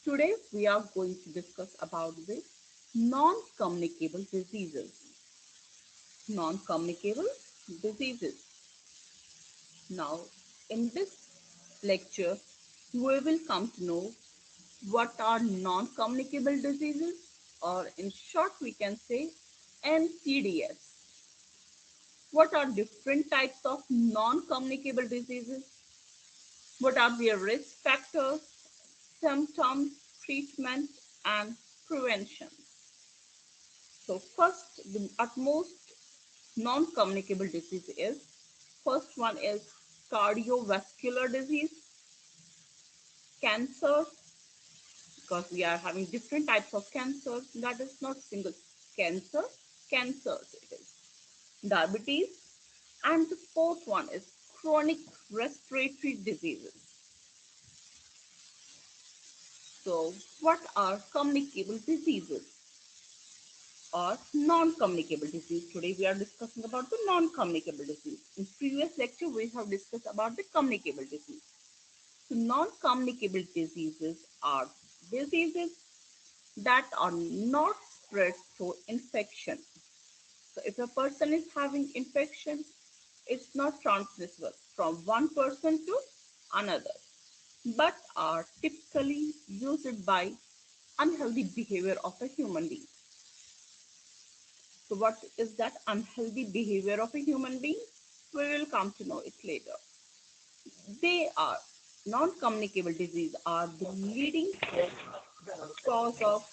Today we are going to discuss about the non-communicable diseases. Non-communicable diseases. Now, in this lecture, we will come to know what are non-communicable diseases, or in short, we can say NCDs. What are different types of non-communicable diseases? What are their risk factors, symptoms, treatment, and prevention? So first, the utmost non-communicable disease is, first one is cardiovascular disease, cancer, because we are having different types of cancers. That is not single cancer, cancers it is. Diabetes, and the fourth one is chronic respiratory diseases. So what are communicable diseases or non-communicable disease? Today we are discussing about the non-communicable disease. In previous lecture, we have discussed about the communicable disease. So non-communicable diseases are diseases that are not spread through infection. So if a person is having infection, it's not transmissible from one person to another, but are typically used by unhealthy behavior of a human being. So what is that unhealthy behavior of a human being? We will come to know it later. They are non-communicable disease are the leading cause of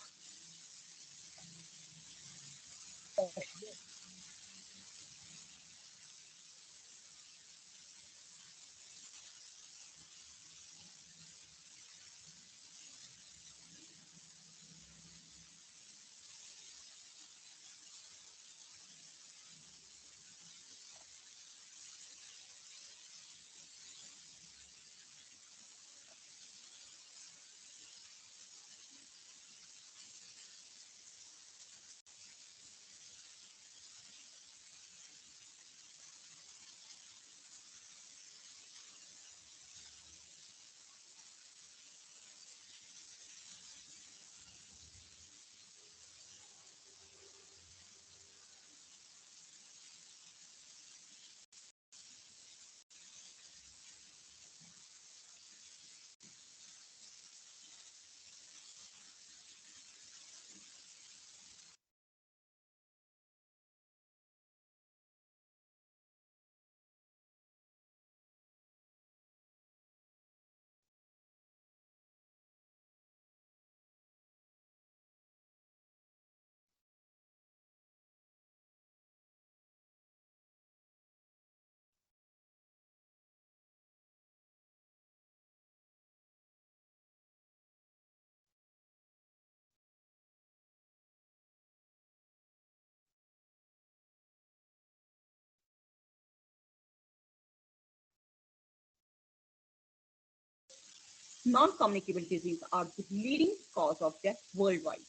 non-communicable disease are the leading cause of death worldwide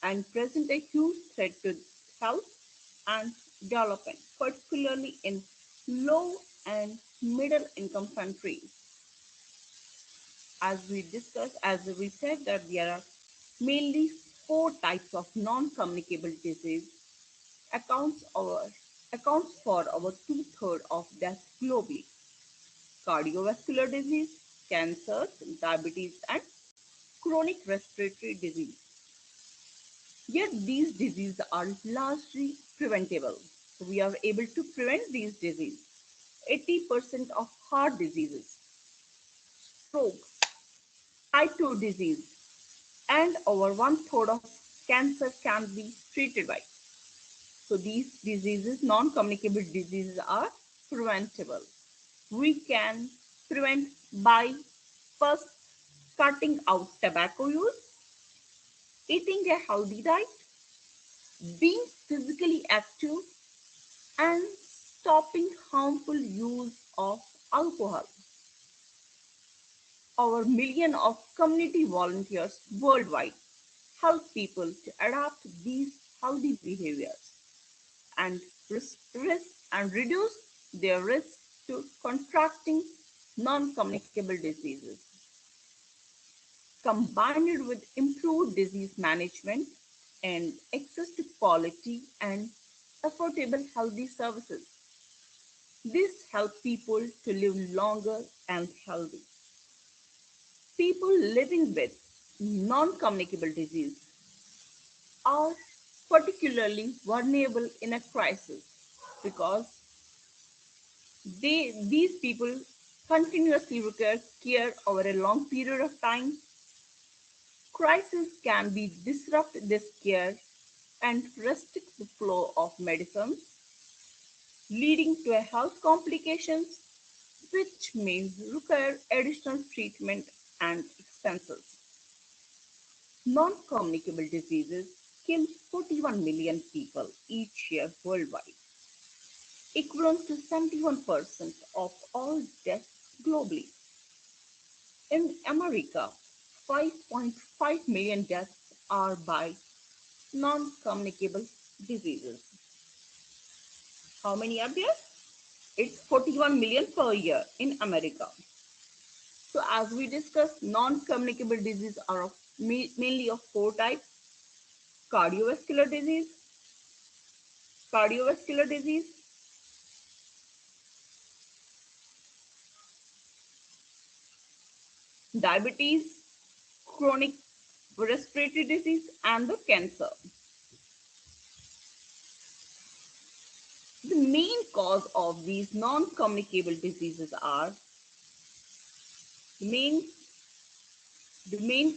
and present a huge threat to health and development, particularly in low and middle income countries. As we discussed, as we said, that there are mainly four types of non-communicable disease accounts our accounts for over two-thirds of deaths globally: cardiovascular disease, cancer, diabetes, and chronic respiratory disease. Yet these diseases are largely preventable. So we are able to prevent these diseases. 80% of heart diseases, strokes, type 2 disease, and over one-third of cancer can be treated by. So these diseases, non-communicable diseases, are preventable. We can prevent by first cutting out tobacco use, eating a healthy diet, being physically active, and stopping harmful use of alcohol. Our million of community volunteers worldwide help people to adapt these healthy behaviors and reduce their risk to contracting non-communicable diseases. combined with improved disease management and access to quality and affordable healthy services. This helps people to live longer and healthy. People living with non-communicable disease are particularly vulnerable in a crisis because these people continuously require care over a long period of time. Crisis can be disrupt this care and restrict the flow of medicines, leading to a health complications which may require additional treatment and expenses. Non-communicable diseases kill 41 million people each year worldwide, equivalent to 71% of all deaths globally. In America, 5.5 million deaths are by non-communicable diseases. How many are there? It's 41 million per year in America. So as we discussed, non-communicable diseases are mainly of four types: cardiovascular disease, cardiovascular disease, diabetes, chronic respiratory disease, and the cancer. The main cause of these non-communicable diseases are the main the main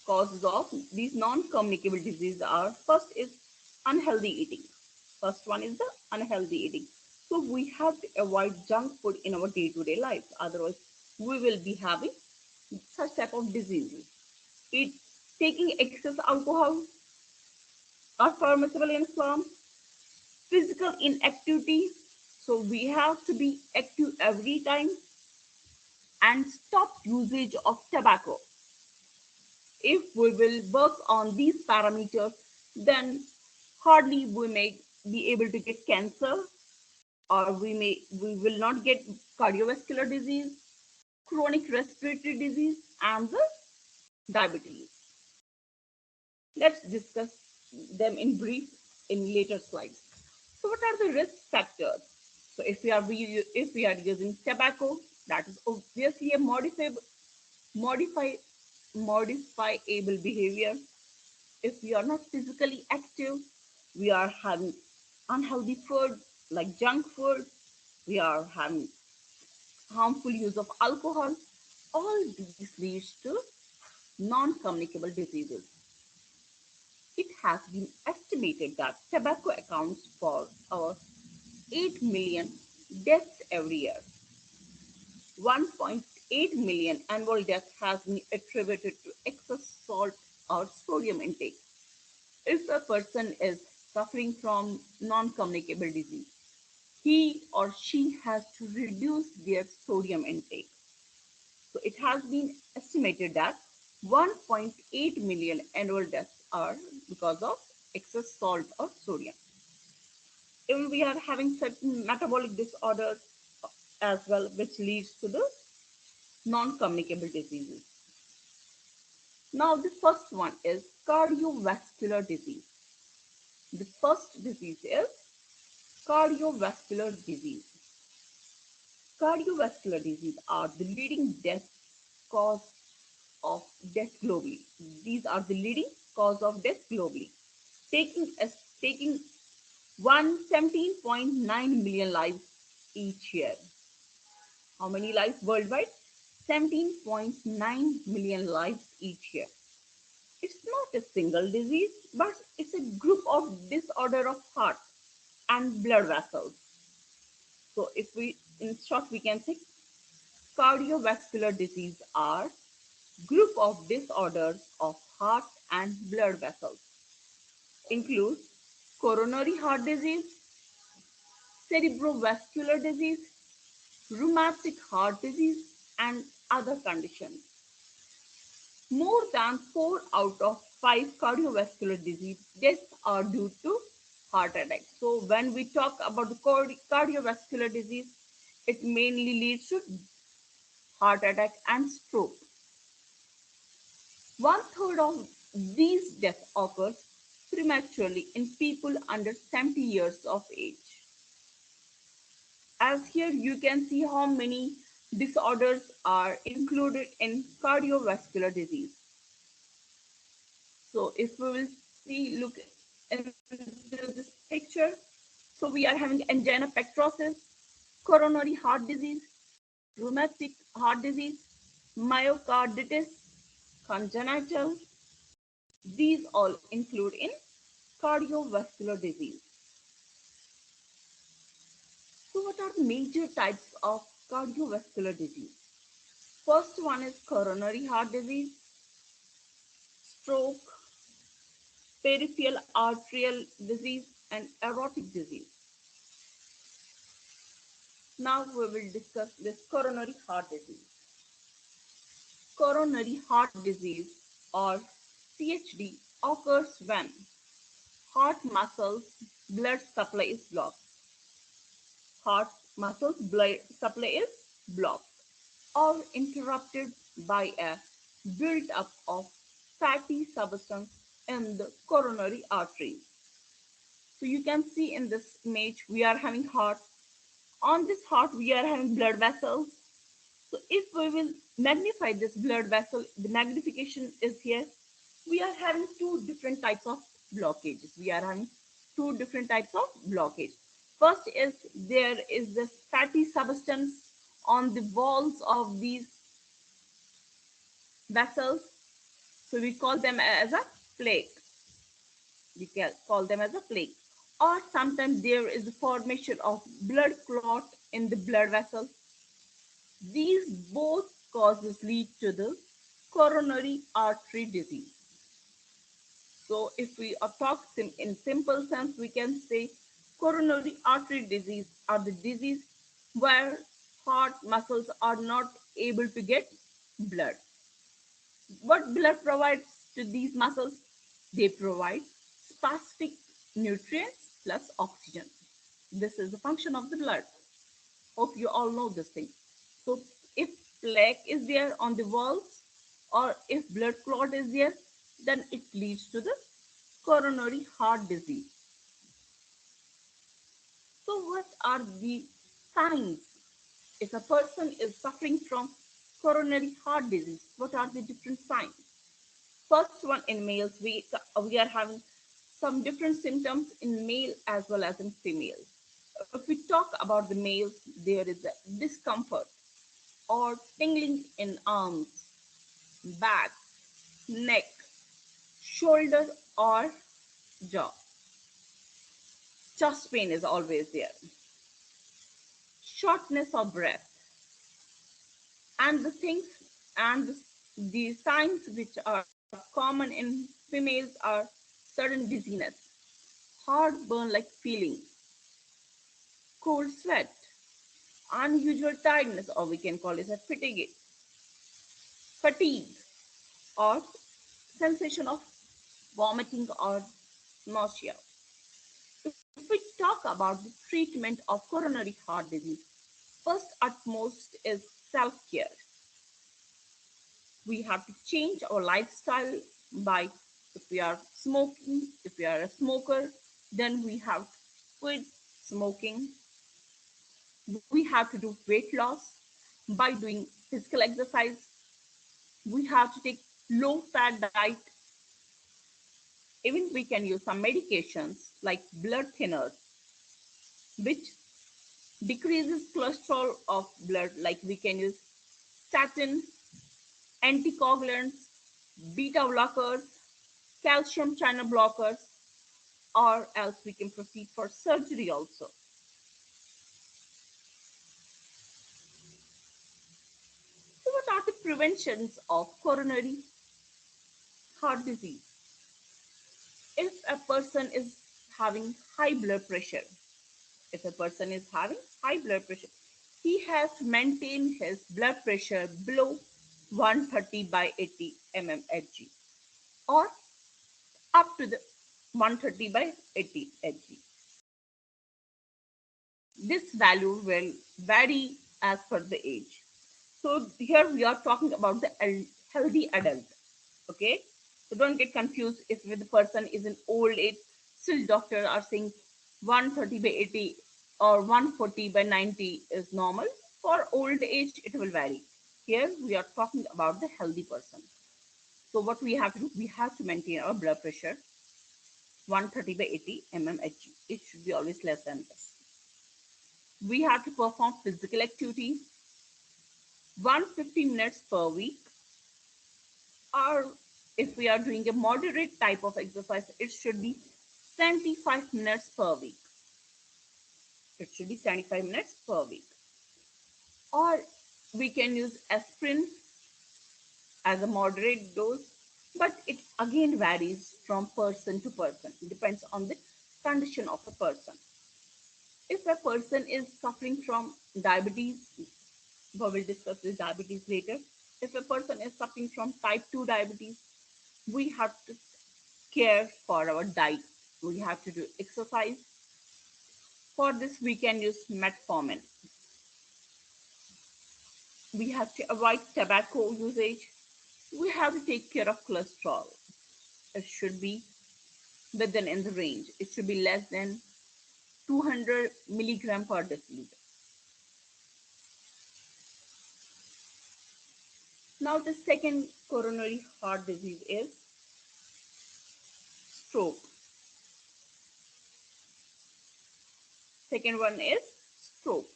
causes of these non-communicable diseases are: first is unhealthy eating. First one is the unhealthy eating. So we have to avoid junk food in our day-to-day life. Otherwise, we will be having such type of diseases. It taking excess alcohol are permissible in Islam. Physical inactivity. So we have to be active every time and stop usage of tobacco. If we will work on these parameters, then hardly we may be able to get cancer, or we will not get cardiovascular disease, chronic respiratory disease, and the diabetes. Let's discuss them in brief in later slides. So what are the risk factors? So if we are using tobacco, that is obviously a modify modifiable behavior. If we are not physically active, we are having unhealthy food like junk food, we are having harmful use of alcohol. All these leads to non-communicable diseases. It has been estimated that tobacco accounts for our 8 million deaths every year. 1.8 million annual deaths has been attributed to excess salt or sodium intake. If a person is suffering from non-communicable disease, he or she has to reduce their sodium intake. So it has been estimated that 1.8 million annual deaths are because of excess salt or sodium. Even we are having certain metabolic disorders as well, which leads to the non-communicable diseases. Now, the first one is cardiovascular disease. The first disease is cardiovascular disease. Cardiovascular disease are the leading death cause of death globally. These are the leading cause of death globally, taking 117.9 million lives each year. How many lives worldwide? 17.9 million lives each year. It's not a single disease, but it's a group of disorder of heart and blood vessels. So if we, in short, we can say cardiovascular disease are group of disorders of heart and blood vessels. Include coronary heart disease, cerebrovascular disease, rheumatic heart disease, and other conditions. More than 4 out of 5 cardiovascular disease deaths are due to heart attack. So when we talk about the cardiovascular disease, it mainly leads to heart attack and stroke. One third of these deaths occurs prematurely in people under 70 years of age. As here you can see how many disorders are included in cardiovascular disease. So if we will see, look into this picture. So we are having angina pectoris, coronary heart disease, rheumatic heart disease, myocarditis, congenital. These all include in cardiovascular disease. So what are the major types of cardiovascular disease? First one is coronary heart disease, stroke, peripheral arterial disease, and aortic disease. Now we will discuss this coronary heart disease. Coronary heart disease or CHD occurs when heart muscles blood supply is blocked. Heart muscles blood supply is blocked or interrupted by a build-up of fatty substance in the coronary arteries. So you can see in this image we are having heart. On this heart we are having blood vessels. So if we will magnify this blood vessel, the magnification is here. We are having two different types of blockages. We are having two different types of blockage. First is there is this fatty substance on the walls of these vessels. So we call them as a plaque. We can call them as a plaque. Or sometimes there is the formation of blood clot in the blood vessel. These both causes lead to the coronary artery disease. So if we talk in simple sense, we can say coronary artery disease are the disease where heart muscles are not able to get blood. What blood provides to these muscles? They provide specific nutrients plus oxygen. This is the function of the blood. Hope you all know this thing. So if plaque is there on the walls or if blood clot is there, then it leads to the coronary heart disease. So what are the signs? If a person is suffering from coronary heart disease, what are the different signs? First one in males, we are having some different symptoms in male as well as in female. If we talk about the males, there is a discomfort or tingling in arms, back, neck, shoulder, or jaw. Chest pain is always there. Shortness of breath. And the things and the signs which are common in females are sudden dizziness, heartburn like feeling, cold sweat, unusual tiredness, or we can call it a fatigue, or sensation of vomiting or nausea. If we talk about the treatment of coronary heart disease, first utmost is self-care. We have to change our lifestyle by, if we are smoking, if we are a smoker, then we have to quit smoking. We have to do weight loss by doing physical exercise. We have to take low fat diet. Even we can use some medications like blood thinners, which decreases cholesterol of blood, like we can use statin, anticoagulants, beta blockers, calcium channel blockers, or else we can proceed for surgery also. So what are the preventions of coronary heart disease? If a person is having high blood pressure, if a person is having high blood pressure, he has to maintain his blood pressure below 130 by 80 mmHg or up to the 130 by 80 Hg. This value will vary as per the age. So here we are talking about the healthy adult. Okay, so don't get confused if the person is in old age. Still doctors are saying 130 by 80 or 140 by 90 is normal. For old age it will vary. Here we are talking about the healthy person. So what we have to do, we have to maintain our blood pressure 130 by 80 mmHg. It should be always less than this. We have to perform physical activity 150 minutes per week, or if we are doing a moderate type of exercise, it should be 75 minutes per week. It should be 75 minutes per week. Or we can use aspirin as a moderate dose, but it again varies from person to person. It depends on the condition of a person. If a person is suffering from diabetes, we will discuss this diabetes later. If a person is suffering from type 2 diabetes, we have to care for our diet. We have to do exercise. For this, we can use metformin. We have to avoid tobacco usage. We have to take care of cholesterol. It should be within in the range. It should be less than 200 milligram per deciliter. Now, the second coronary heart disease is stroke. Second one is stroke.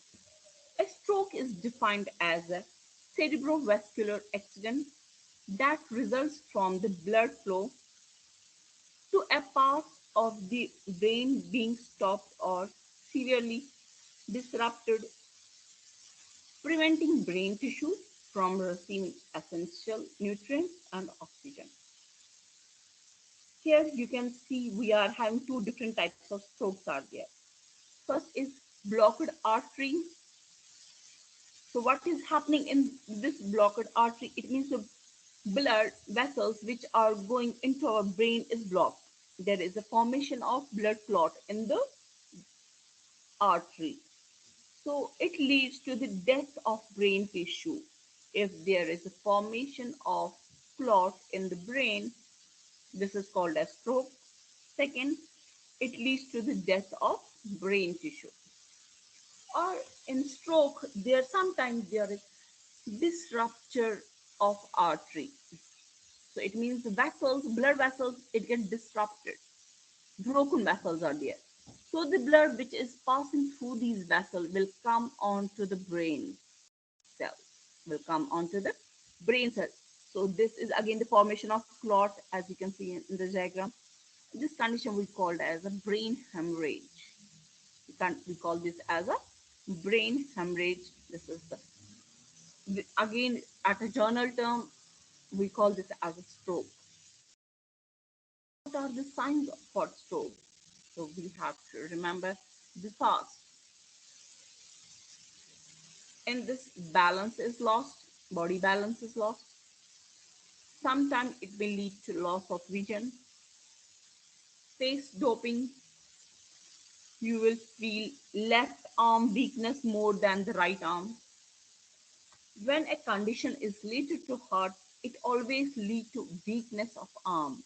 A stroke is defined as a cerebrovascular accident that results from the blood flow to a part of the brain being stopped or severely disrupted, preventing brain tissue from receiving essential nutrients and oxygen. Here you can see we are having two different types of strokes are there. First is blocked artery. So what is happening in this blocked artery? It means the blood vessels which are going into our brain is blocked. There is a formation of blood clot in the artery. So it leads to the death of brain tissue. If there is a formation of clot in the brain, this is called as stroke. Second, it leads to the death of brain tissue. Or in stroke, there sometimes there is this rupture of artery. So it means the vessels, blood vessels, it gets disrupted. Broken vessels are there. So the blood which is passing through these vessels will come onto the brain cells, will come onto the brain cells. So this is again the formation of clot, as you can see in the diagram. This condition we called as a brain hemorrhage. We call this as a brain hemorrhage. This is again at a journal term, we call this as a stroke. What are the signs for stroke? So we have to remember the fast. In this, balance is lost, body balance is lost. Sometimes it may lead to loss of vision, face doping. You will feel left arm weakness more than the right arm. When a condition is related to heart, it always leads to weakness of arm,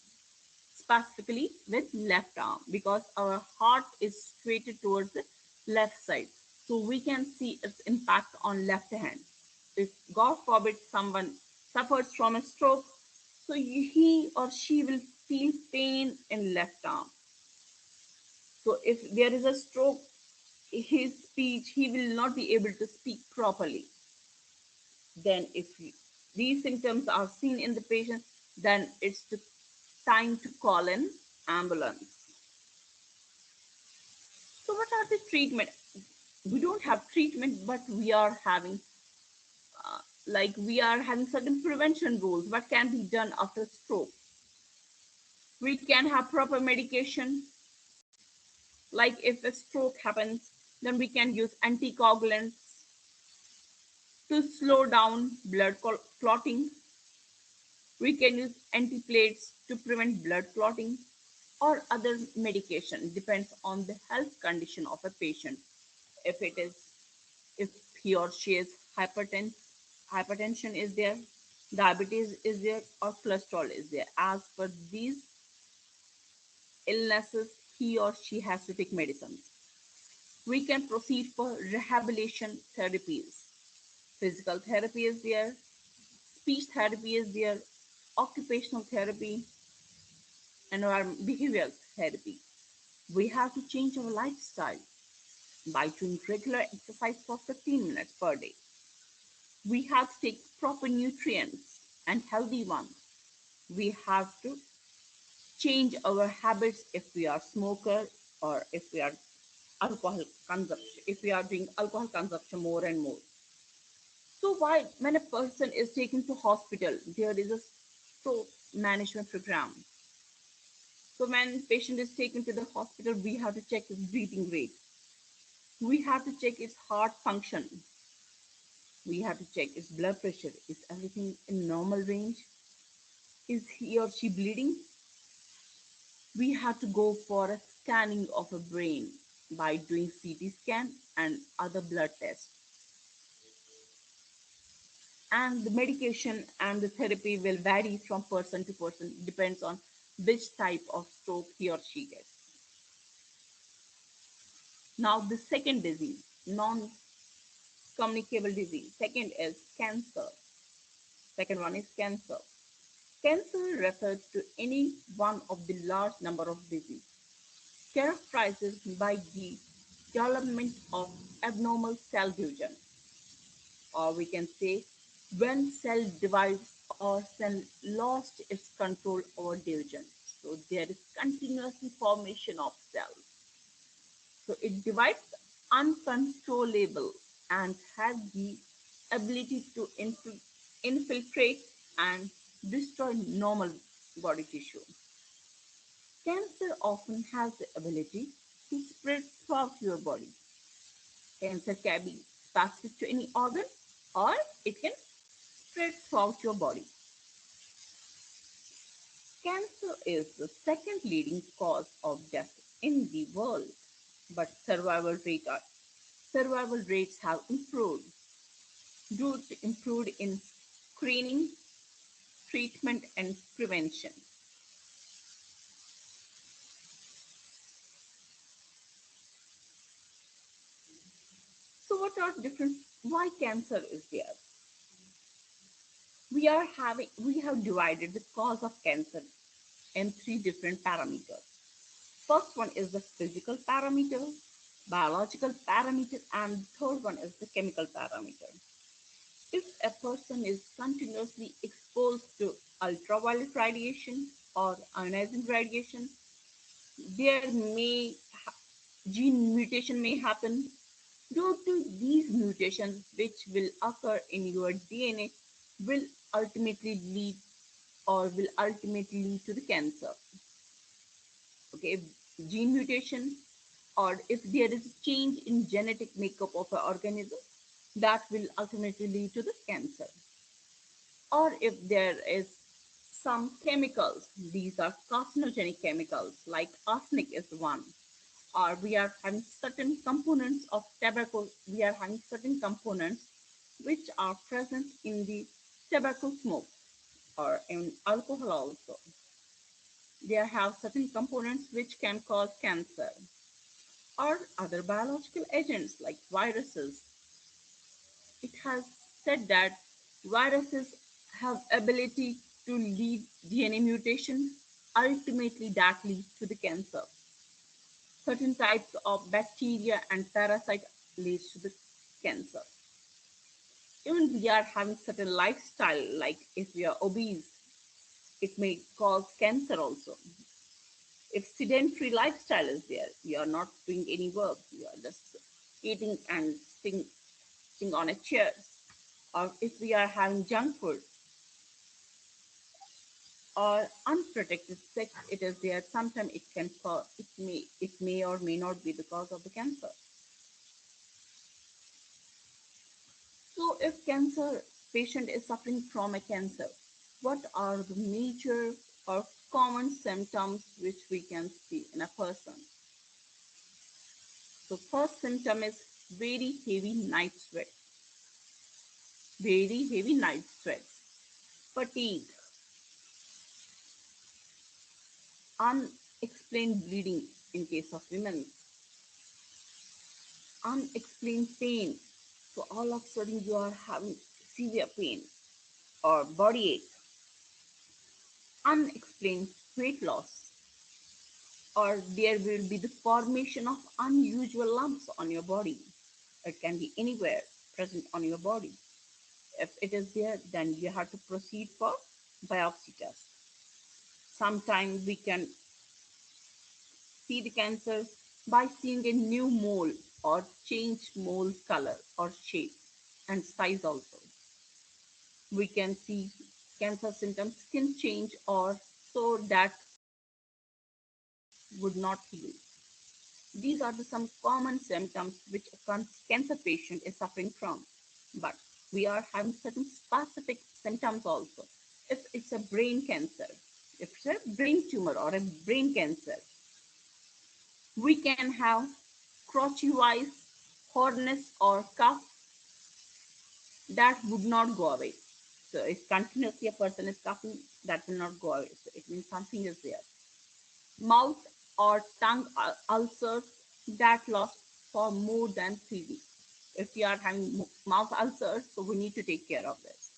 specifically with left arm, because our heart is situated towards the left side. So we can see its impact on left hand. If God forbid someone suffers from a stroke, so he or she will feel pain in left arm. So if there is a stroke, his speech, he will not be able to speak properly. Then if these symptoms are seen in the patient, then it's the time to call an ambulance. So what are the treatment? We don't have treatment, but we are having we are having certain prevention rules. What can be done after stroke? We can have proper medication. Like if a stroke happens, then we can use anticoagulants to slow down blood clotting. We can use antiplatelets to prevent blood clotting or other medication. Depends on the health condition of a patient. If it is, if he or she is hypertension is there, diabetes is there, or cholesterol is there. As per these illnesses, he or she has to take medicines. We can proceed for rehabilitation therapies. Physical therapy is there, speech therapy is there, occupational therapy, and our behavioral therapy. We have to change our lifestyle by doing regular exercise for 15 minutes per day. We have to take proper nutrients and healthy ones. We have to change our habits if we are smoker or if we are alcohol consumption, if we are doing alcohol consumption more and more. So why when a person is taken to hospital, there is a stroke management program. So when patient is taken to the hospital, we have to check his breathing rate. We have to check his heart function. We have to check his blood pressure. Is everything in normal range? Is he or she bleeding? We have to go for a scanning of a brain by doing CT scan and other blood tests. And the medication and the therapy will vary from person to person, depends on which type of stroke he or she gets. Now the second disease, non-communicable disease. Second is cancer. Second one is cancer. Cancer refers to any one of the large number of diseases characterized by the development of abnormal cell division, or we can say when cell divides or cell lost its control over division. So there is continuous formation of cells. So it divides uncontrollable and has the ability to infiltrate and destroy normal body tissue. Cancer often has the ability to spread throughout your body. Cancer can be specific to any organ or it can spread throughout your body. Cancer is the second leading cause of death in the world, but survival rates have improved due to improved in screening, treatment, and prevention. So, what are different? Why cancer is there? We have divided the cause of cancer in three different parameters. First one is the physical parameter, biological parameter, and the third one is the chemical parameter. If a person is continuously exposed to ultraviolet radiation or ionizing radiation, there may gene mutation may happen. Due to these mutations, which will occur in your DNA, will ultimately lead to the cancer. Okay, if gene mutation or if there is a change in genetic makeup of an organism, that will ultimately lead to the cancer. Or if there is some chemicals, these are carcinogenic chemicals like arsenic is one, or we are having certain components of tobacco, we are having certain components which are present in the tobacco smoke or in alcohol also. They have certain components which can cause cancer, or other biological agents like viruses. It has said that viruses have ability to lead DNA mutation, ultimately that leads to the cancer. Certain types of bacteria and parasite leads to the cancer. Even we are having certain lifestyle, like if we are obese, it may cause cancer also. If sedentary lifestyle is there, you are not doing any work, you are just eating and sitting on a chair, or if we are having junk food or unprotected sex, it is there. Sometimes it can cause, it may or may not be the cause of the cancer. So if cancer patient is suffering from a cancer, what are the major or common symptoms which we can see in a person? So first symptom is very heavy night sweat, very heavy night sweats. fatigue, unexplained bleeding in case of women, unexplained pain. So all of a sudden you are having severe pain or body ache, unexplained weight loss, or there will be the formation of unusual lumps on your body. It can be anywhere present on your body. If it is there, then you have to proceed for biopsy test. Sometimes we can see the cancer by seeing a new mole or changed mole color or shape and size also. We can see cancer symptoms, skin change or sore that would not heal. These are the some common symptoms which a cancer patient is suffering from. But we are having certain specific symptoms also. If it's a brain cancer, if it's a brain tumor or a brain cancer, we can have crotchy eyes, hoarseness, or cough that would not go away. So if continuously a person is coughing, that will not go away. So it means something is there. Mouth or tongue ulcers that last for more than 3 weeks. If we are having mouth ulcers, so we need to take care of this.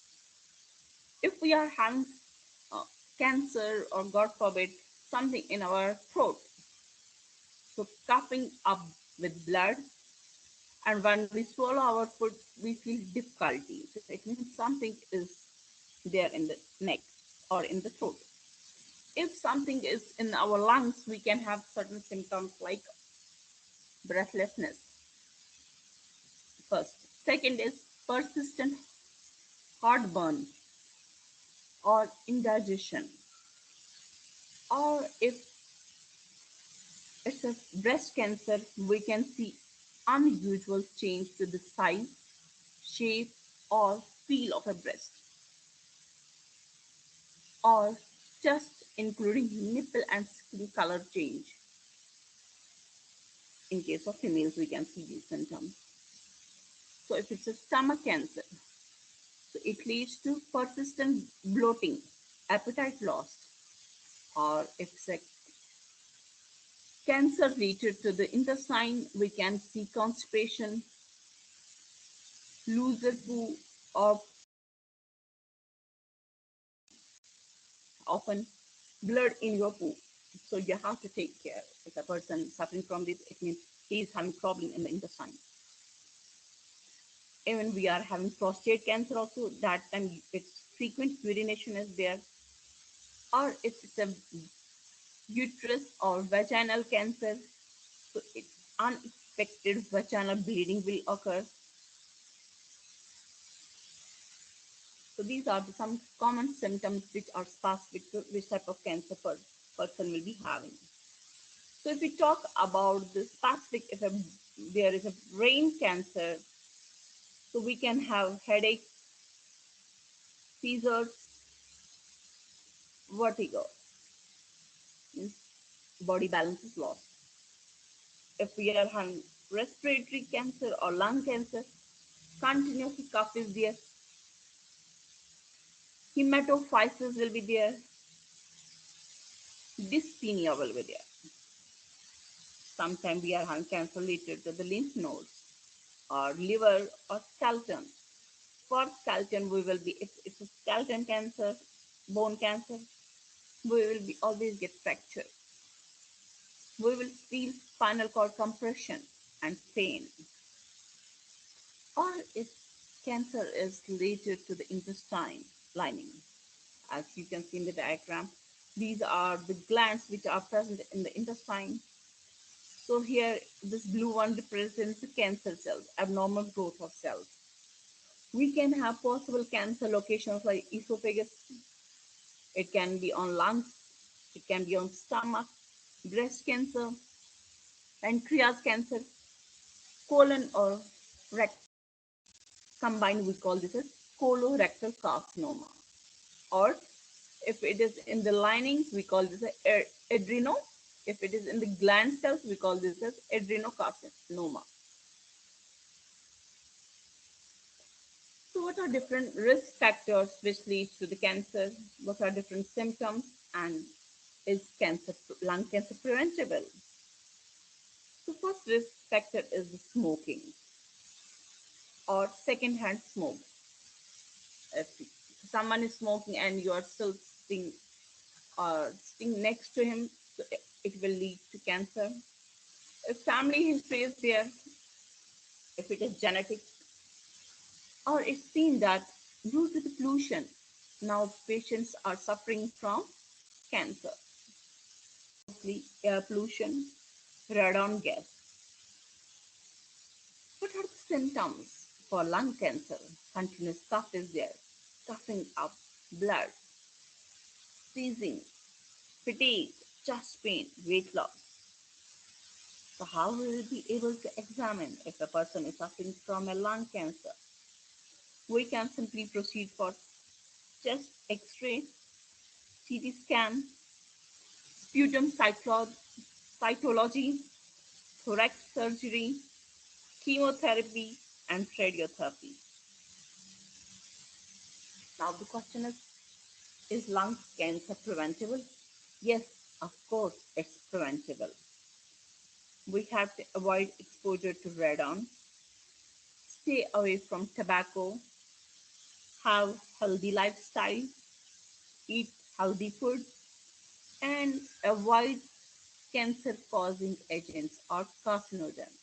If we are having uh, cancer or God forbid something in our throat, so coughing up with blood, and when we swallow our food, we feel difficulty. So it means something is there in the neck or in the throat. If something is in our lungs, we can have certain symptoms like breathlessness first. Second is persistent heartburn or indigestion. Or if it's a breast cancer, we can see unusual change to the size, shape, or feel of a breast, or just including nipple and skin color change. In case of females, we can see these symptoms. So if it's a stomach cancer, so it leads to persistent bloating, appetite loss, or if it's a cancer related to the intestine, we can see constipation, looser poo, or often blood in your poo. So you have to take care. If a person suffering from this, it means he is having problem in the intestine. Even we are having prostate cancer also, that time it's frequent urination is there. Or if it's a uterus or vaginal cancer, so it unexpected vaginal bleeding will occur. So these are some common symptoms which are specific to which type of cancer person will be having. So if we talk about the specific, if there is a brain cancer, so we can have headache, seizures, vertigo, means body balance is lost. If we are having respiratory cancer or lung cancer, continuously cough is there, hematophysis will be there, dyspnea will be there. Sometimes we are having cancer related to the lymph nodes or liver or skeleton. For skeleton, we will be, if it's a skeleton cancer, bone cancer, we will be always get fracture. We will feel spinal cord compression and pain. Or if cancer is related to the intestine lining, as you can see in the diagram, these are the glands which are present in the intestine. So here, this blue one represents the cancer cells, abnormal growth of cells. We can have possible cancer locations like esophagus. It can be on lungs. It can be on stomach, breast cancer, pancreas cancer, colon or rectal. Combined, we call this as colorectal carcinoma. Or if it is in the linings, we call this as adreno. If it is in the gland cells, we call this as adrenocarcinoma. So So, what are different risk factors which lead to the cancer? What are different symptoms? And is lung cancer preventable? So, first risk factor is the smoking or secondhand smoke. If someone is smoking and you are still sitting next to him, so it will lead to cancer. If family history is there, if it is genetic, or it's seen that due to the pollution, now patients are suffering from cancer, mostly air pollution, radon gas. What are the symptoms for lung cancer? Continuous cough is there, coughing up blood, sneezing, fatigue, chest pain, weight loss. So, how will we be able to examine if a person is suffering from a lung cancer? We can simply proceed for chest x-ray, CT scan, sputum cytology, thorax surgery, chemotherapy, and radiotherapy. Now the question is lung cancer preventable? Yes, of course, it's preventable. We have to avoid exposure to radon, stay away from tobacco, have healthy lifestyle, eat healthy food, and avoid cancer causing agents or carcinogens.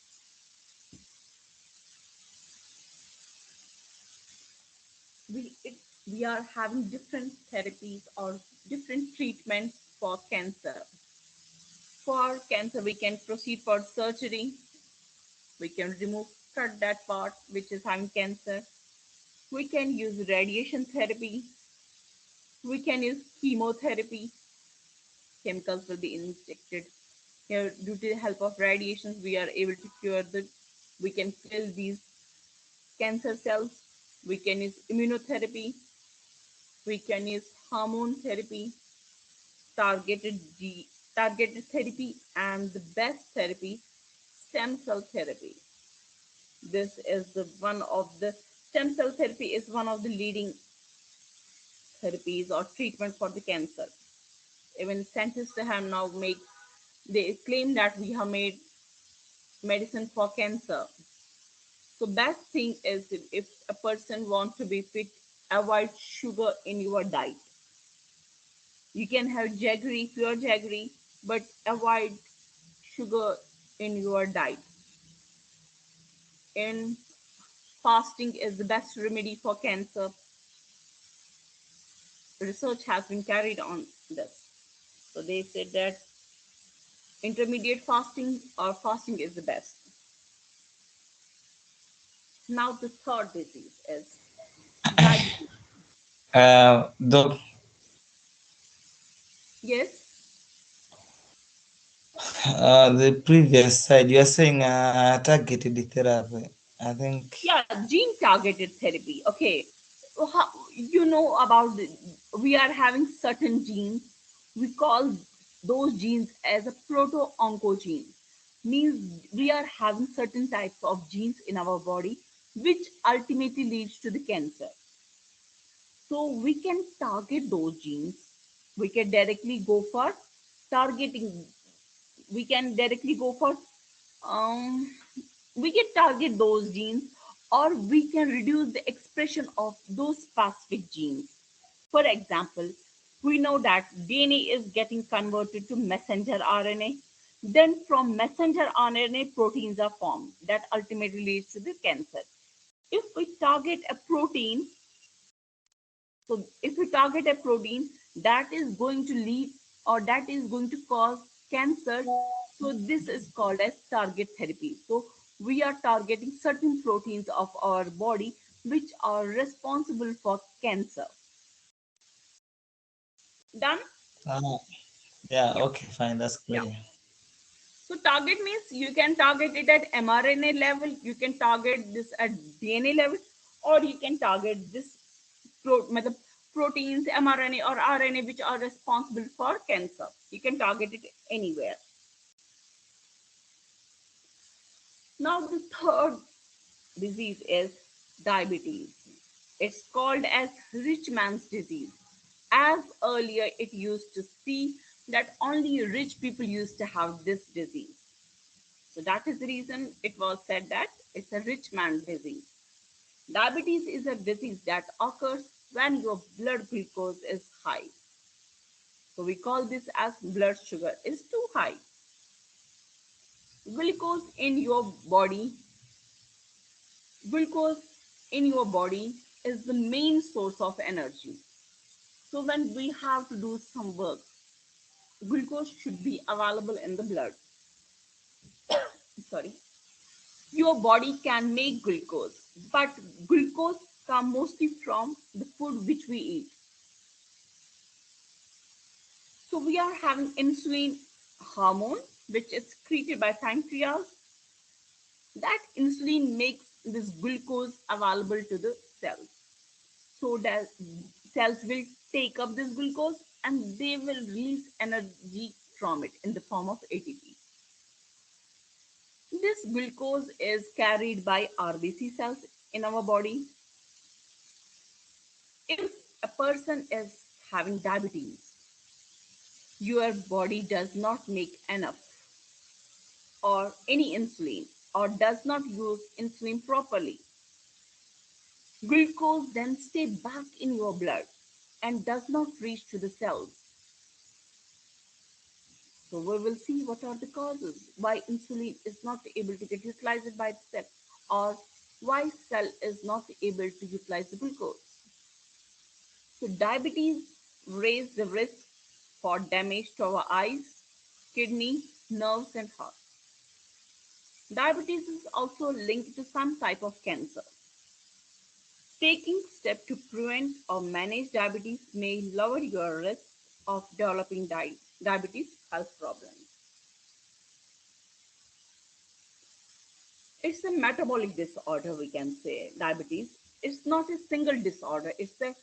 we it, we are having different therapies or different treatments for cancer. For cancer, we can proceed for surgery. We can cut that part which is having cancer. We can use radiation therapy. We can use chemotherapy. Chemicals will be injected. Here, due to the help of radiations, we are able to cure the. We can kill these cancer cells. We can use immunotherapy. We can use hormone therapy, targeted targeted therapy, and the best therapy, stem cell therapy. This is the one of the stem cell therapy is one of the leading therapies or treatment for the cancer. Even scientists have now made they claim that we have made medicine for cancer. So best thing is if a person wants to be fit, avoid sugar in your diet. You can have jaggery, pure jaggery, but avoid sugar in your diet. And fasting is the best remedy for cancer. Research has been carried on this. So they said that intermediate fasting or fasting is the best. Now the third disease is diabetes. The Yes, the previous side, you are saying targeted therapy. I think. yeah, gene targeted therapy. Okay, you know about we are having certain genes. We call those genes as a proto-oncogene. Means we are having certain types of genes in our body, which ultimately leads to the cancer. So we can target those genes. We can directly go for targeting. We can directly go for um, we can target those genes, or we can reduce the expression of those specific genes. For example, we know that DNA is getting converted to messenger RNA. Then from messenger RNA, proteins are formed that ultimately leads to the cancer. If we target a protein, so if we target a protein that is going to lead or that is going to cause cancer, so this is called as target therapy. So we are targeting certain proteins of our body which are responsible for cancer. Done? Uh, yeah, Yeah. okay, fine, that's Yeah. clear. So target means you can target it at mRNA level, you can target this at DNA level, or you can target this proteins, mRNA or RNA which are responsible for cancer. You can target it anywhere. Now the third disease is diabetes. It's called as rich man's disease. As earlier it used to see that only rich people used to have this disease. So that is the reason it was said that it's a rich man's disease. Diabetes is a disease that occurs when your blood glucose is high. So we call this as blood sugar is too high. Glucose in your body, glucose in your body is the main source of energy. So when we have to do some work, glucose should be available in the blood. Sorry. Your body can make glucose, but glucose comes mostly from the food which we eat. So we are having insulin hormone, which is secreted by pancreas. That insulin makes this glucose available to the cells. So that cells will take up this glucose and they will release energy from it in the form of ATP. This glucose is carried by RBC cells in our body. If a person is having diabetes, your body does not make enough or any insulin or does not use insulin properly, glucose then stay back in your blood and does not reach to the cells. So we will see what are the causes why insulin is not able to get utilized by the cell or why cell is not able to utilize the glucose. So diabetes raise the risk for damage to our eyes, kidney, nerves and heart. Diabetes is also linked to some type of cancer. Taking steps to prevent or manage diabetes may lower your risk of developing diabetes health problems. It's a metabolic disorder, we can say, diabetes. It's not a single disorder. It's a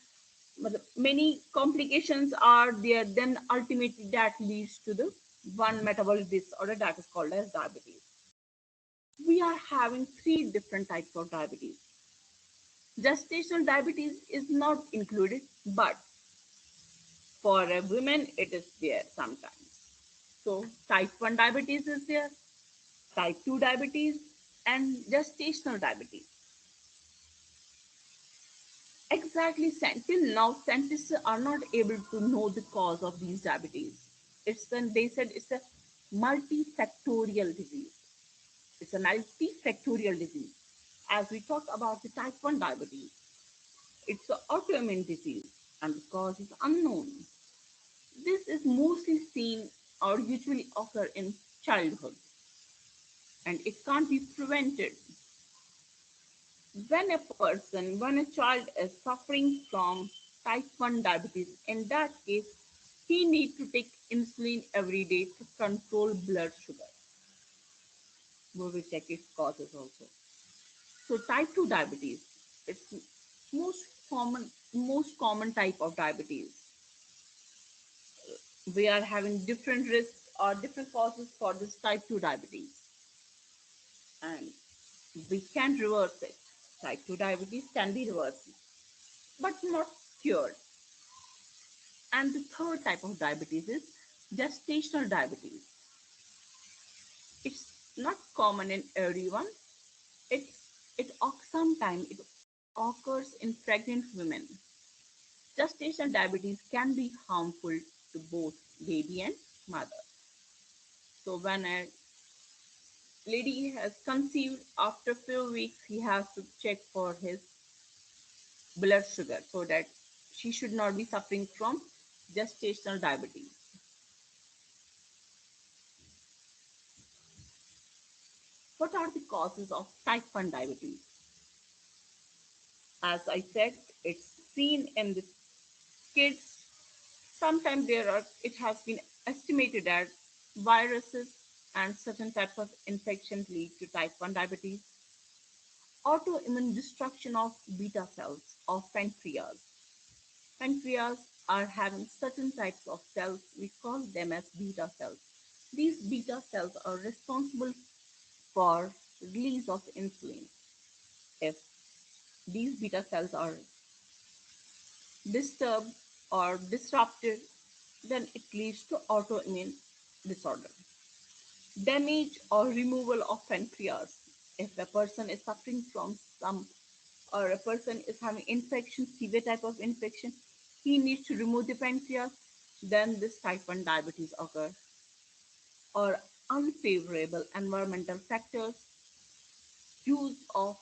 many complications are there, then ultimately that leads to the one metabolic disorder that is called as diabetes. We are having three different types of diabetes. Gestational diabetes is not included, but for a woman it is there sometimes. So type 1 diabetes is there, type 2 diabetes, and gestational diabetes. Exactly, till now scientists are not able to know the cause of these diabetes. They said it's a multifactorial disease. It's a multifactorial disease. As we talk about the type 1 diabetes, it's an autoimmune disease and the cause is unknown. This is mostly seen or usually occur in childhood and it can't be prevented. When a child is suffering from type 1 diabetes, in that case, he needs to take insulin every day to control blood sugar. We will check its causes also. So type 2 diabetes, it's most common type of diabetes. We are having different risks or different causes for this type 2 diabetes. And we can reverse it. Type 2 diabetes can be reversed, but not cured. And the third type of diabetes is gestational diabetes. It's not common in everyone. Sometimes it occurs in pregnant women. Gestational diabetes can be harmful to both baby and mother. So when a lady has conceived, after few weeks, he has to check for his blood sugar so that she should not be suffering from gestational diabetes. What are the causes of type 1 diabetes? As I said, it's seen in the kids. Sometimes it has been estimated that viruses and certain types of infections lead to type 1 diabetes. Autoimmune destruction of beta cells of pancreas. Pancreas are having certain types of cells, we call them as beta cells. These beta cells are responsible for release of insulin. If these beta cells are disturbed or disrupted, then it leads to autoimmune disorder. Damage or removal of pancreas. If a person is suffering from some or a person is having infection, severe type of infection, he needs to remove the pancreas, then this type 1 diabetes occurs. Or unfavorable environmental factors, use of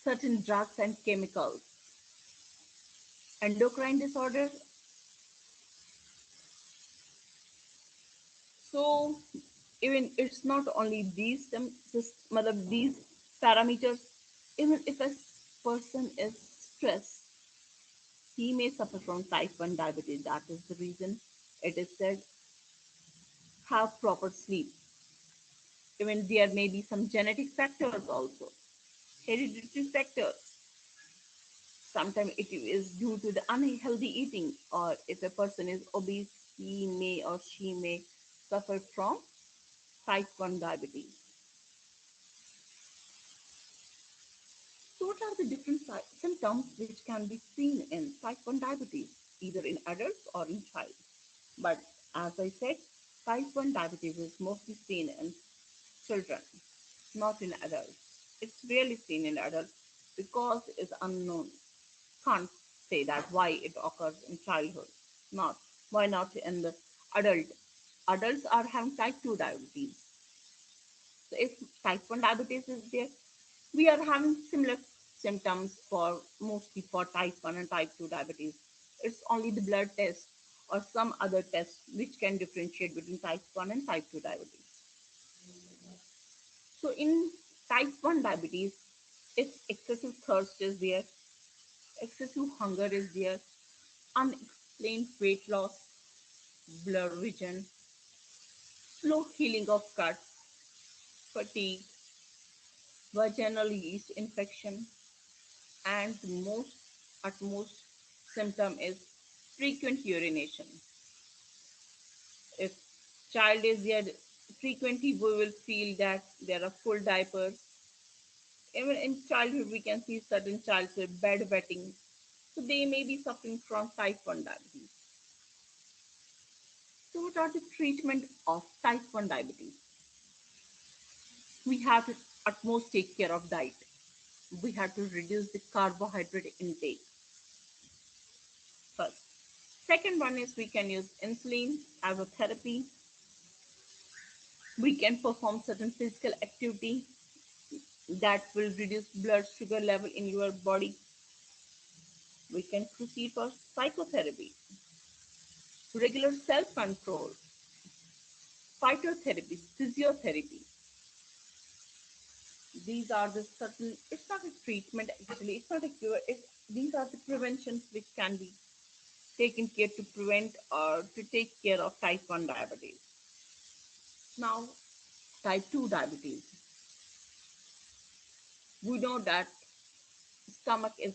certain drugs and chemicals, endocrine disorders. So even it's not only these these parameters. Even if a person is stressed, he may suffer from type 1 diabetes. That is the reason it is said have proper sleep. Even there may be some genetic factors also, hereditary factors. Sometimes it is due to the unhealthy eating, or if a person is obese, he may or she may suffer from type 1 diabetes. So, what are the different symptoms which can be seen in type 1 diabetes, either in adults or in child? But as I said, type 1 diabetes is mostly seen in children, not in adults. It's rarely seen in adults because it's unknown. Can't say that why it occurs in childhood. Not why not in the adult. Adults are having type 2 diabetes. So if type 1 diabetes is there, we are having similar symptoms for mostly for type 1 and type 2 diabetes. It's only the blood test or some other test which can differentiate between type 1 and type 2 diabetes. So in type 1 diabetes, if excessive thirst is there, excessive hunger is there, unexplained weight loss, blur vision, slow healing of cuts, fatigue, vaginal yeast infection, and the most utmost symptom is frequent urination. If child is there, frequently we will feel that there are full diapers. Even in childhood, we can see certain child with bedwetting. So they may be suffering from type 1 diabetes. So what are the treatment of type 1 diabetes? We have to utmost take care of diet. We have to reduce the carbohydrate intake first. Second one is we can use insulin as a therapy. We can perform certain physical activity that will reduce blood sugar level in your body. We can proceed for psychotherapy, regular self control, phytotherapy, physiotherapy. These are the certain, it's not a treatment actually, it's not a cure. These are the preventions which can be taken care to prevent or to take care of type 1 diabetes. Now, type 2 diabetes. We know that stomach is,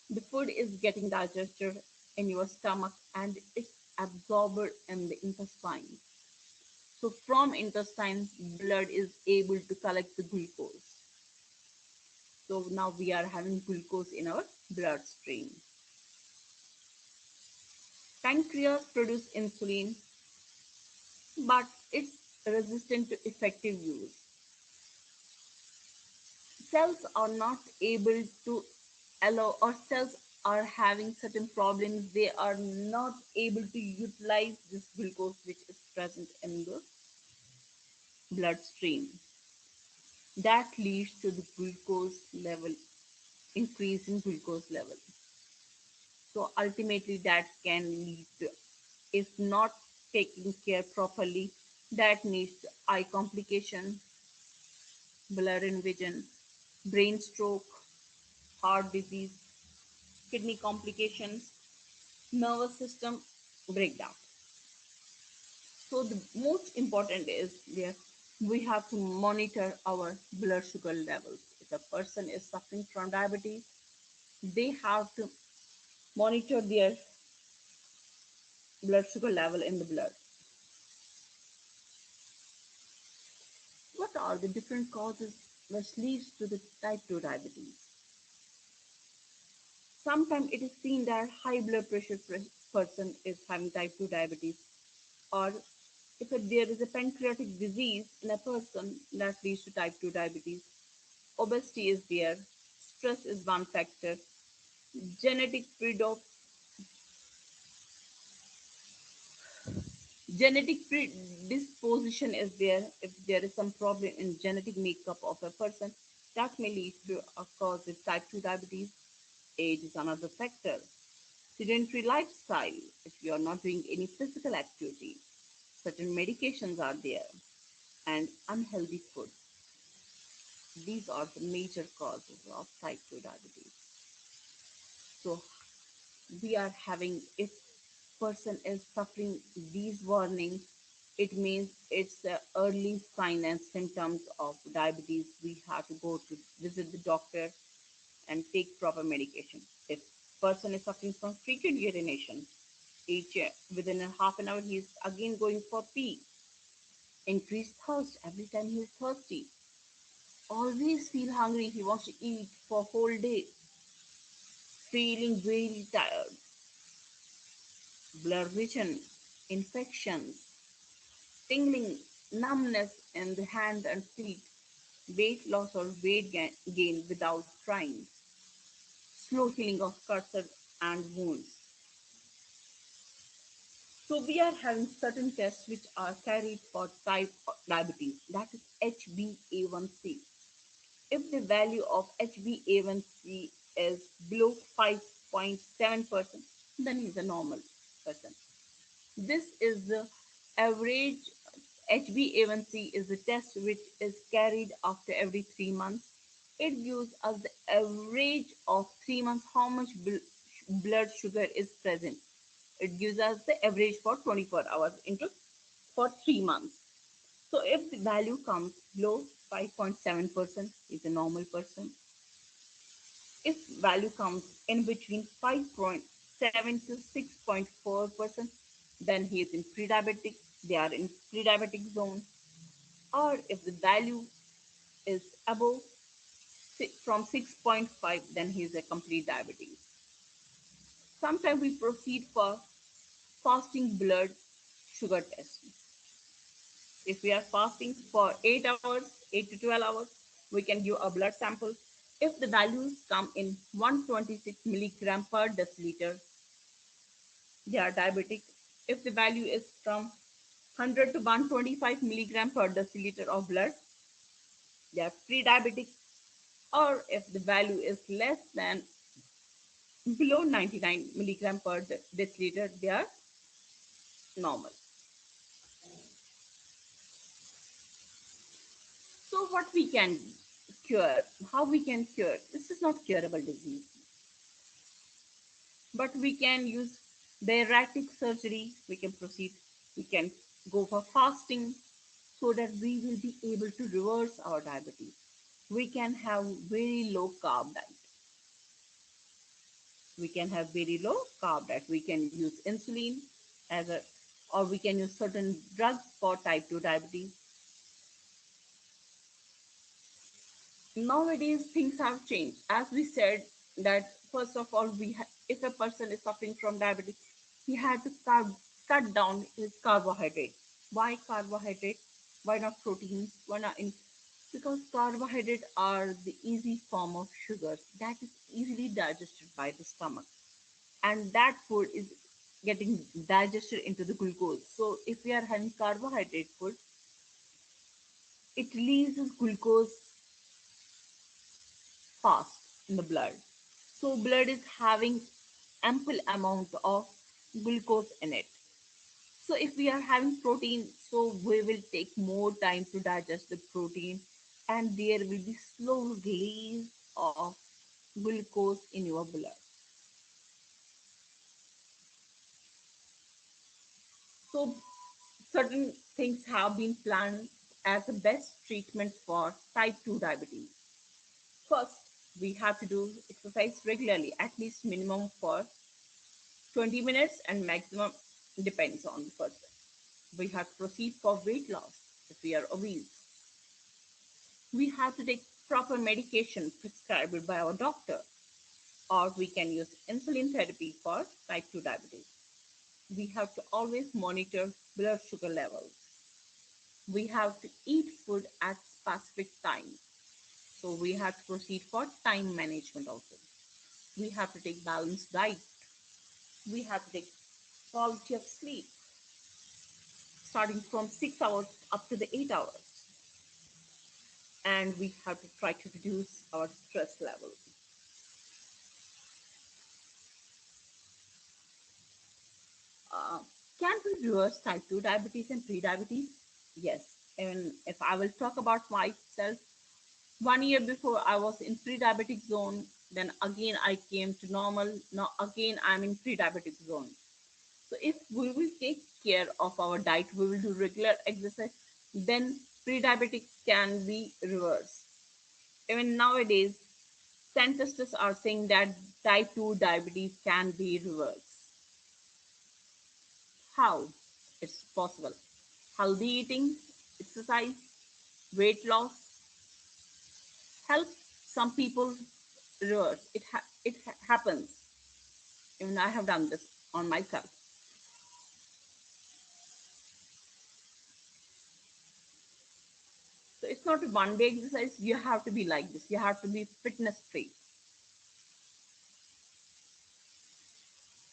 the food is getting digested in your stomach and it's absorbed in the intestine. So from intestines, blood is able to collect the glucose. So now we are having glucose in our bloodstream. Pancreas produce insulin, but it's resistant to effective use. Cells are not able to allow, or cells are having certain problems. They are not able to utilize this glucose which is present in the bloodstream. That leads to the glucose level, increase in glucose level. So ultimately that can lead to, if not taken care properly, that needs to eye complication, blur in vision, brain stroke, heart disease, kidney complications, nervous system breakdown. So the most important is there we have to monitor our blood sugar levels. If a person is suffering from diabetes, they have to monitor their blood sugar level in the blood. What are the different causes which leads to the type 2 diabetes? Sometimes it is seen that high blood pressure person is having type 2 diabetes, or if there is a pancreatic disease in a person that leads to type 2 diabetes. Obesity is there, stress is one factor, genetic genetic predisposition is there. If there is some problem in genetic makeup of a person, that may lead to a cause of type 2 diabetes. Age is another factor. Sedentary lifestyle, if you are not doing any physical activity, certain medications are there, and unhealthy food. These are the major causes of type 2 diabetes. So we are having, if person is suffering these warnings, it means it's the early sign and symptoms of diabetes. We have to go to visit the doctor and take proper medication. If person is suffering from frequent urination, each within a half an hour he is again going for pee, increased thirst every time he is thirsty, always feel hungry, he wants to eat for whole day, feeling very tired, blurred vision, infections, tingling, numbness in the hand and feet, weight loss or gain without trying, slow healing of cuts and wounds. So we are having certain tests which are carried for type of diabetes, that is HbA1c. If the value of HbA1c is below 5.7%, then he's a normal person. This is the average. HbA1c is a test which is carried after every 3 months. It gives us the average of 3 months how much blood sugar is present. It gives us the average for 24 hours into for 3 months. So if the value comes below 5.7%, is a normal person. If value comes in between 5.7 to 6.4%, then he is in pre-diabetic. They are in pre-diabetic zone. Or if the value is above from 6.5, then he is a complete diabetes. Sometimes we proceed for fasting blood sugar test. If we are fasting for 8 hours, 8 to 12 hours, we can give a blood sample. If the values come in 126 milligram per deciliter, they are diabetic. If the value is from 100 to 125 milligram per deciliter of blood, they are pre-diabetic. Or if the value is less than below 99 milligram per deciliter, they are normal. So what we can cure, how we can cure, this is not curable disease, but we can use bariatric surgery, we can proceed, we can go for fasting so that we will be able to reverse our diabetes. We can have very low carb diet. We can have very low carb diet. We can use insulin as a, or we can use certain drugs for type 2 diabetes. Nowadays things have changed. As we said that first of all, if a person is suffering from diabetes, he had to cut down his carbohydrate. Why carbohydrate? Why not proteins? Why not in? Because carbohydrates are the easy form of sugars that is easily digested by the stomach, and that food is getting digested into the glucose. So if we are having carbohydrate food, it releases glucose fast in the blood. So blood is having ample amount of glucose in it. So if we are having protein, so we will take more time to digest the protein, and there will be slow release of glucose in your blood. So certain things have been planned as the best treatment for type 2 diabetes. First, we have to do exercise regularly, at least minimum for 20 minutes, and maximum depends on the person. We have to proceed for weight loss if we are obese. We have to take proper medication prescribed by our doctor. or we can use insulin therapy for type 2 diabetes. We have to always monitor blood sugar levels. We have to eat food at specific times. So we have to proceed for time management also. We have to take balanced diet. We have to take quality of sleep, starting from 6 hours up to the 8 hours. And we have to try to reduce our stress levels. Uh, can we reverse type 2 diabetes and pre-diabetes? Yes. And if I will talk about myself, 1 year before I was in pre-diabetic zone, then again I came to normal. Now again I'm in pre-diabetic zone. So if we will take care of our diet, we will do regular exercise, then pre-diabetic can be reversed. Even nowadays, scientists are saying that type 2 diabetes can be reversed. How? It's possible. Healthy eating, exercise, weight loss help some people reverse. Happens. Even I have done this on myself. So it's not a one day exercise. You have to be like this. You have to be fitness free.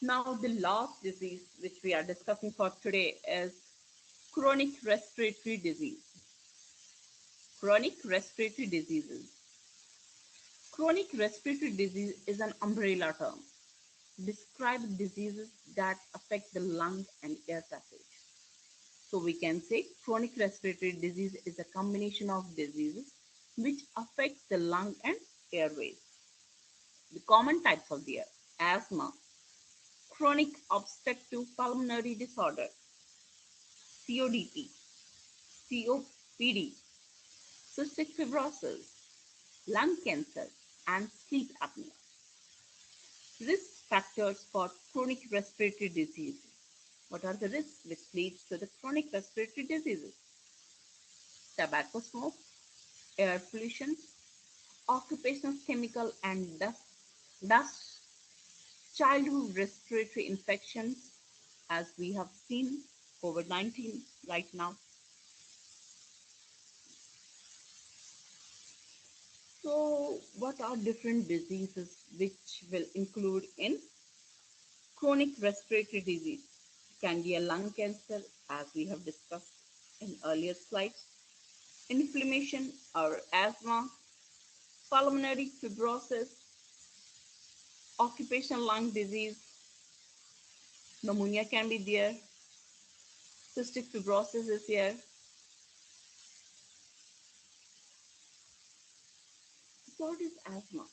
Now, the last disease which we are discussing for today is chronic respiratory disease. Chronic respiratory diseases. Chronic respiratory disease is an umbrella term. Describe diseases that affect the lung and air passage. So we can say chronic respiratory disease is a combination of diseases which affects the lung and airways. The common types of the asthma, chronic obstructive pulmonary disorder, CODP, COPD, cystic fibrosis, lung cancer, and sleep apnea. Risk factors for chronic respiratory disease. What are the risks which leads to the chronic respiratory diseases? Tobacco smoke, air pollution, occupational chemical and dust, childhood respiratory infections, as we have seen COVID-19 right now. So, what are different diseases which will include in chronic respiratory disease? It can be a lung cancer, as we have discussed in earlier slides, inflammation or asthma, pulmonary fibrosis, occupational lung disease, pneumonia can be there, cystic fibrosis is here. So what is asthma?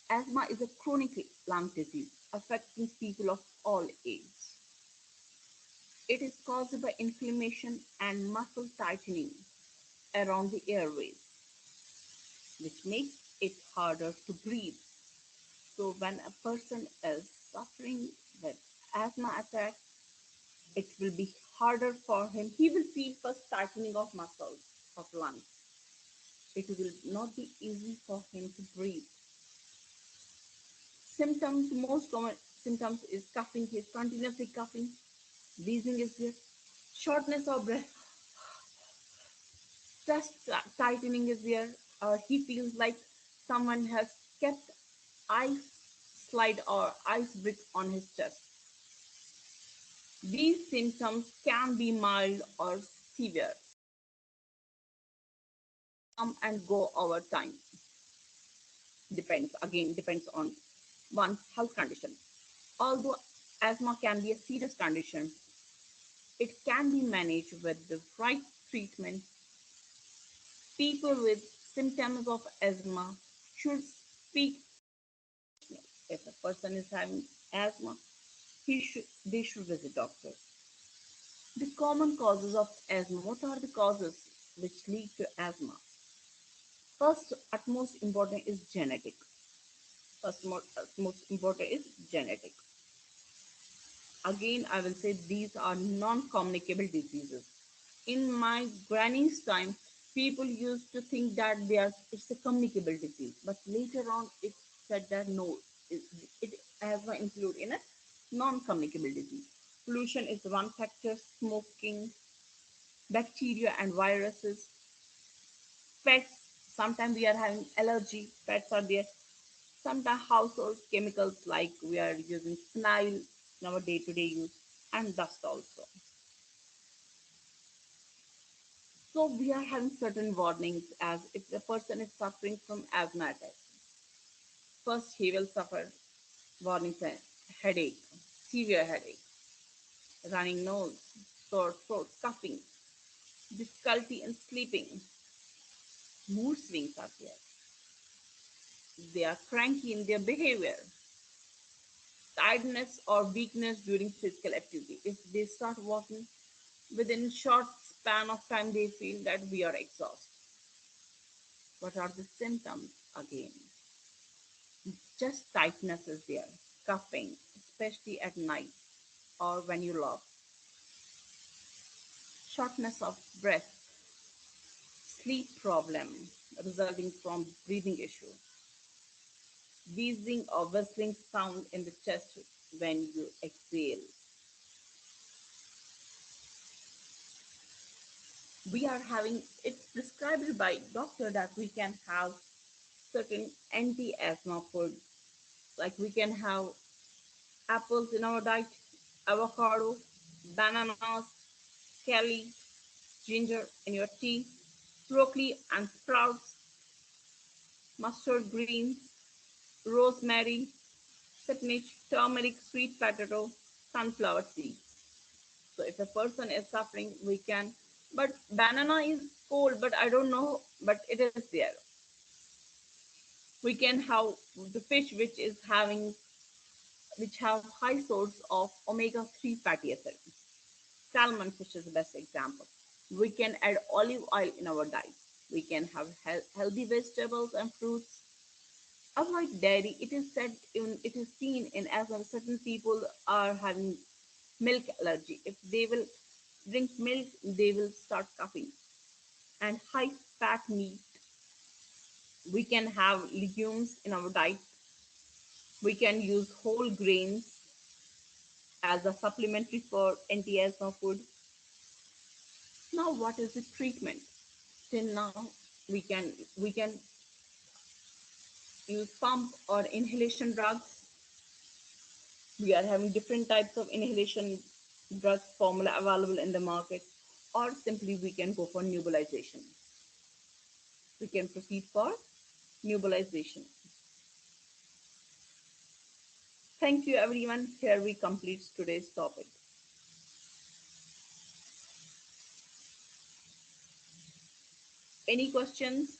Asthma is a chronic lung disease affecting people of all ages. It is caused by inflammation and muscle tightening around the airways, which makes it harder to breathe. So when a person is suffering with asthma attack, it will be harder for him. He will feel first tightening of muscles of lungs. It will not be easy for him to breathe. Symptoms, most common symptoms is coughing. He is continuously coughing. Wheezing is there. Shortness of breath. Chest tightening is there. He feels like someone has kept ice slide or ice brick on his chest. These symptoms can be mild or severe. Come and go over time. Depends on one's health condition. Although asthma can be a serious condition, it can be managed with the right treatment. People with symptoms of asthma should speak. If a person is having asthma, they should visit doctor. The common causes of asthma. What are the causes which lead to asthma? First, utmost important is genetic. Most important is genetic. Again, I will say these are non-communicable diseases. In my granny's time, People used to think that they are it's a communicable disease, but later on it said that no, it, it has not included in a non-communicable disease. Pollution is one factor, smoking, bacteria and viruses, pets. Sometimes we are having allergy, pets are there. Sometimes household chemicals like we are using phenyl in our day-to-day use, and dust also. So we are having certain warnings as if the person is suffering from asthma attack. First, he will suffer warning signs, headache, severe headache, running nose, sore throat, coughing, difficulty in sleeping, mood swings are there. They are cranky in their behavior, tiredness or weakness during physical activity. If they start walking, within short span of time, they feel that we are exhausted. What are the symptoms again? Just tightness is there, coughing, especially at night or when you laugh, shortness of breath, sleep problem resulting from breathing issue, wheezing or whistling sound in the chest when you exhale. We are having it's prescribed by doctor that we can have certain anti-asthma food, like we can have apples in our diet, avocado, bananas, kale, ginger in your tea, broccoli and sprouts, mustard greens, rosemary, spinach, turmeric, sweet potato, sunflower seeds. So if a person is suffering, we can. But banana is cold, but I don't know, but it is there. We can have the fish which have high source of omega-3 fatty acids. Salmon fish is the best example. We can add olive oil in our diet. We can have healthy vegetables and fruits. Avoid dairy. It is said in it is seen in as certain people are having milk allergy. If they will drink milk, they will start coughing. And high fat meat. We can have legumes in our diet. We can use whole grains as a supplementary for anti-asthma food. Now, what is the treatment? Till now, we can use pump or inhalation drugs. We are having different types of inhalation drugs formula available in the market, or simply we can go for nebulization. We can proceed for nebulization. Thank you, everyone. Here we complete today's topic. Any questions?